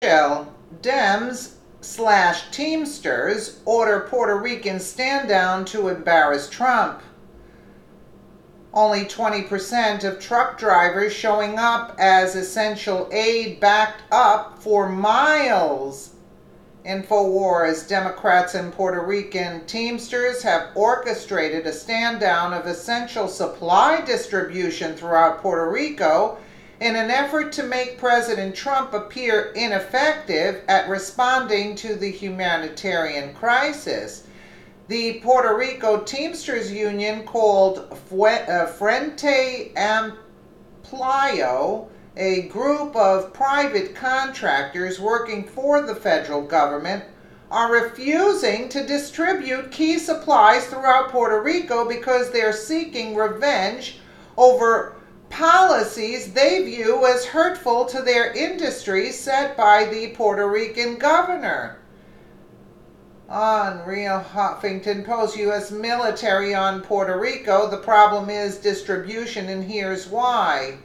Bombshell, Dems / Teamsters order Puerto Rican stand down to embarrass Trump. Only 20% of truck drivers showing up as essential aid backed up for miles. InfoWars, Democrats and Puerto Rican Teamsters have orchestrated a stand down of essential supply distribution throughout Puerto Rico in an effort to make President Trump appear ineffective at responding to the humanitarian crisis. The Puerto Rico Teamsters Union, called Frente Amplio, a group of private contractors working for the federal government, are refusing to distribute key supplies throughout Puerto Rico because they're seeking revenge over policies they view as hurtful to their industry set by the Puerto Rican governor. Unreal. Huffington Post, U.S. military on Puerto Rico. The problem is distribution, and here's why.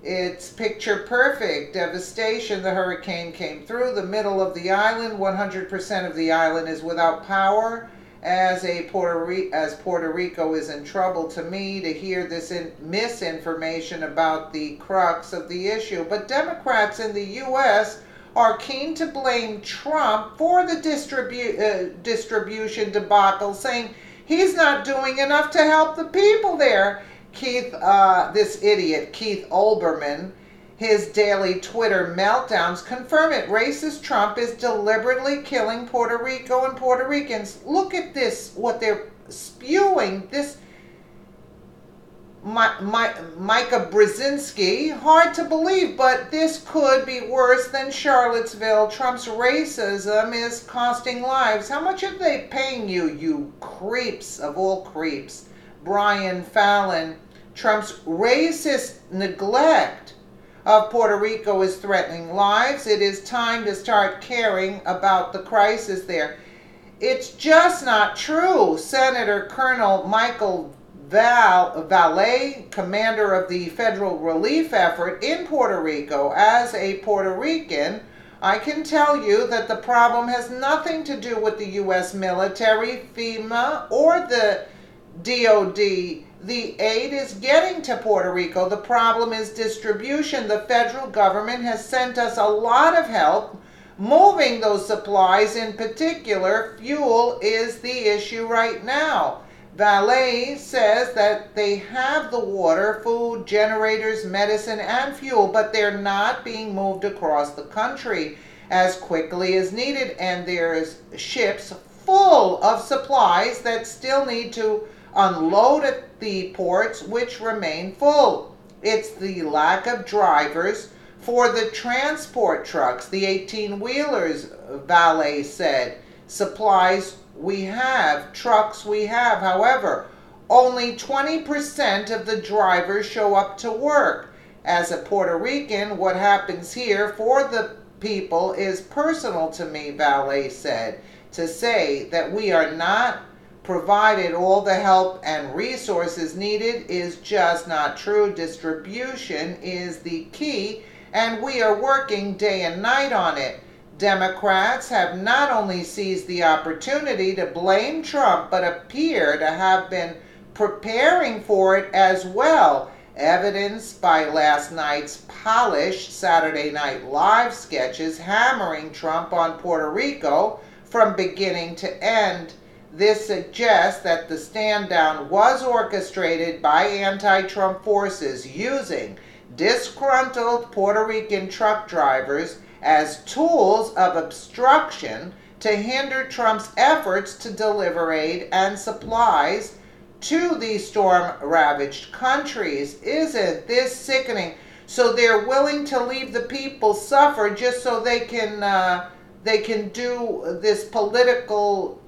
It's picture perfect. Devastation. The hurricane came through the middle of the island. 100% of the island is without power. As Puerto Rico is in trouble, to me, to hear this misinformation about the crux of the issue. But Democrats in the U.S. are keen to blame Trump for the distribution debacle, saying he's not doing enough to help the people there. This idiot, Keith Olbermann, his daily Twitter meltdowns confirm it. Racist Trump is deliberately killing Puerto Rico and Puerto Ricans. Look at this, what they're spewing. This Micah Brzezinski, hard to believe, but this could be worse than Charlottesville. Trump's racism is costing lives. How much are they paying you, you creeps of all creeps? Brian Fallon, Trump's racist neglect of Puerto Rico is threatening lives. It is time to start caring about the crisis there. It's just not true. Senator Colonel Michael Valle, commander of the federal relief effort in Puerto Rico, as a Puerto Rican, I can tell you that the problem has nothing to do with the U.S. military, FEMA, or the DOD. The aid is getting to Puerto Rico. The problem is distribution. The federal government has sent us a lot of help moving those supplies. In particular, fuel is the issue right now. Valet says that they have the water, food, generators, medicine, and fuel, but they're not being moved across the country as quickly as needed, and there's ships full of supplies that still need to unload at the ports, which remain full. It's the lack of drivers for the transport trucks, the 18-wheelers, Valet said. Supplies we have, trucks we have. However, only 20% of the drivers show up to work. As a Puerto Rican, what happens here for the people is personal to me, Valet said. To say that we are not provided all the help and resources needed is just not true. Distribution is the key, and we are working day and night on it. Democrats have not only seized the opportunity to blame Trump, but appear to have been preparing for it as well, evidenced by last night's polished Saturday Night Live sketches hammering Trump on Puerto Rico from beginning to end. This suggests that the stand down was orchestrated by anti-Trump forces using disgruntled Puerto Rican truck drivers as tools of obstruction to hinder Trump's efforts to deliver aid and supplies to the storm-ravaged countries. Isn't this sickening? So they're willing to leave the people suffer just so they can do this political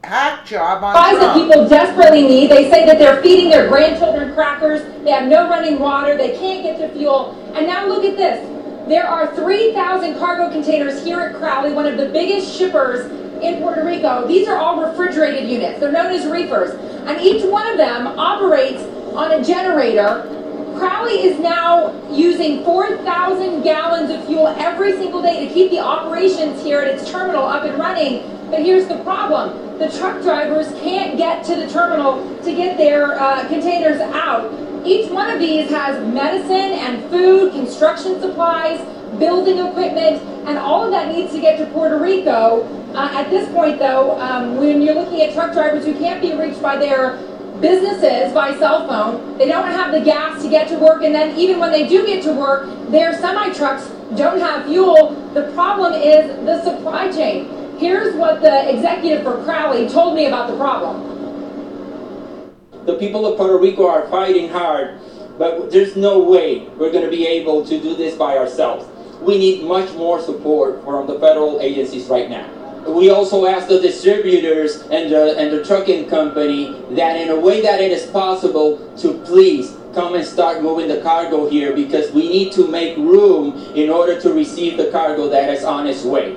hack job on Trump. That people desperately need. They say that they're feeding their grandchildren crackers. They have no running water. They can't get to fuel. And now look at this. There are 3,000 cargo containers here at Crowley, one of the biggest shippers in Puerto Rico. These are all refrigerated units. They're known as reefers. And each one of them operates on a generator Crowley is now using 4,000 gallons of fuel every single day to keep the operations here at its terminal up and running. But here's the problem. The truck drivers can't get to the terminal to get their containers out. Each one of these has medicine and food, construction supplies, building equipment, and all of that needs to get to Puerto Rico. At this point, though, when you're looking at truck drivers who can't be reached by their businesses by cell phone, they don't have the gas to get to work, and then even when they do get to work, their semi-trucks don't have fuel. The problem is the supply chain. Here's what the executive for Crowley told me about the problem. The people of Puerto Rico are fighting hard, but there's no way we're going to be able to do this by ourselves. We need much more support from the federal agencies right now. We also ask the distributors and the trucking company that in a way that it is possible to please come and start moving the cargo here, because we need to make room in order to receive the cargo that is on its way.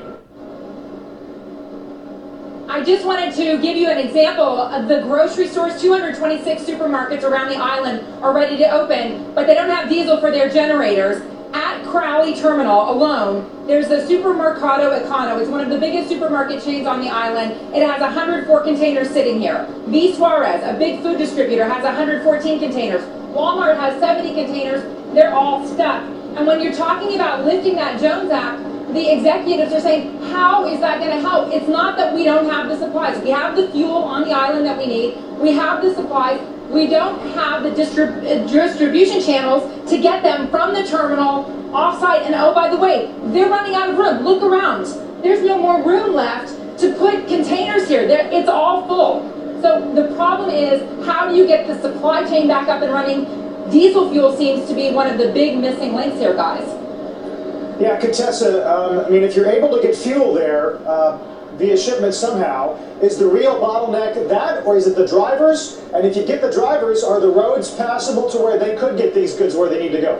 I just wanted to give you an example of the grocery stores. 226 supermarkets around the island are ready to open, but they don't have diesel for their generators. At Crowley Terminal alone, there's the Supermercado Econo. It's one of the biggest supermarket chains on the island. It has 104 containers sitting here. V. Suarez, a big food distributor, has 114 containers. Walmart has 70 containers. They're all stuck. And when you're talking about lifting that Jones Act, the executives are saying, how is that going to help? It's not that we don't have the supplies. We have the fuel on the island that we need. We have the supplies. We don't have the distribution channels to get them from the terminal offsite. And oh, by the way, they're running out of room. Look around. There's no more room left to put containers here. It's all full. So the problem is, how do you get the supply chain back up and running? Diesel fuel seems to be one of the big missing links here, guys. Yeah, Contessa, I mean, if you're able to get fuel there via shipment somehow, is the real bottleneck that, or is it the drivers? And if you get the drivers, are the roads passable to where they could get these goods where they need to go?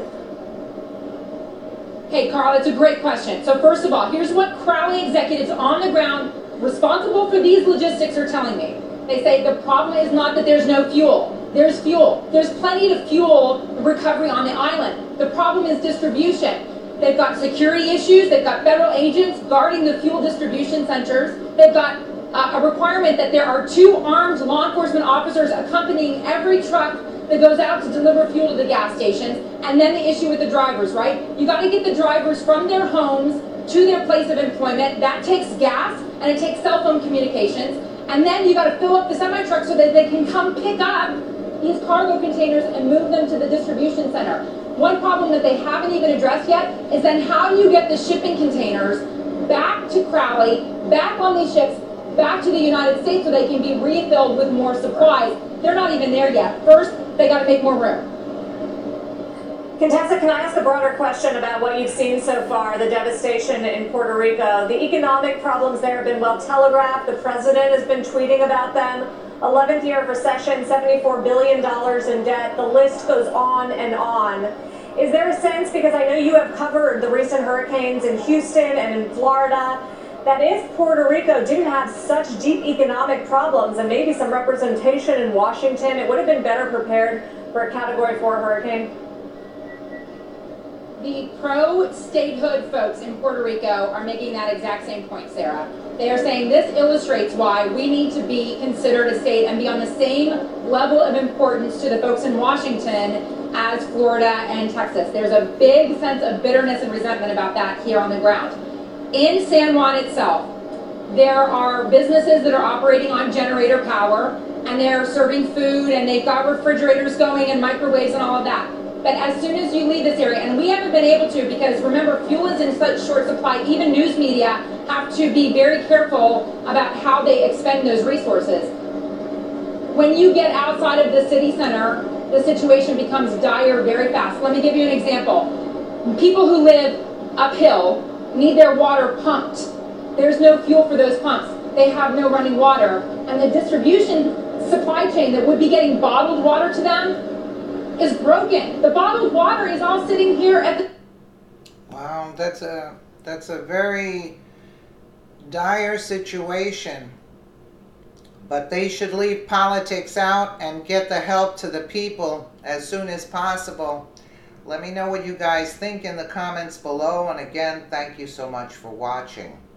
Hey, Carl, it's a great question. So first of all, here's what Crowley executives on the ground responsible for these logistics are telling me. They say the problem is not that there's no fuel. There's fuel. There's plenty of fuel recovery on the island. The problem is distribution. They've got security issues. They've got federal agents guarding the fuel distribution centers. They've got a requirement that there are 2 armed law enforcement officers accompanying every truck that goes out to deliver fuel to the gas stations. And then the issue with the drivers, right? You got to get the drivers from their homes to their place of employment. That takes gas and it takes cell phone communications. And then you got to fill up the semi-truck so that they can come pick up these cargo containers and move them to the distribution center. One problem that they haven't even addressed yet is then how do you get the shipping containers back to Crowley, back on these ships, back to the United States so they can be refilled with more supplies. They're not even there yet. First, they got to make more room. Contessa, can I ask a broader question about what you've seen so far, the devastation in Puerto Rico? The economic problems there have been well telegraphed. The president has been tweeting about them. 11th year of recession, $74 billion in debt. The list goes on and on. Is there a sense, because I know you have covered the recent hurricanes in Houston and in Florida, that if Puerto Rico didn't have such deep economic problems and maybe some representation in Washington, it would have been better prepared for a Category 4 hurricane? The pro-statehood folks in Puerto Rico are making that exact same point, Sarah. They are saying this illustrates why we need to be considered a state and be on the same level of importance to the folks in Washington as Florida and Texas. There's a big sense of bitterness and resentment about that here on the ground. In San Juan itself, there are businesses that are operating on generator power, and they're serving food, and they've got refrigerators going and microwaves and all of that. But as soon as you leave this area, and we haven't been able to, because remember, fuel is in such short supply, even news media have to be very careful about how they expend those resources. When you get outside of the city center, the situation becomes dire very fast. Let me give you an example. People who live uphill need their water pumped. There's no fuel for those pumps. They have no running water. And the distribution supply chain that would be getting bottled water to them is broken. The bottled water is all sitting here at the... Wow, that's a very dire situation. But they should leave politics out and get the help to the people as soon as possible. Let me know what you guys think in the comments below. And again, thank you so much for watching.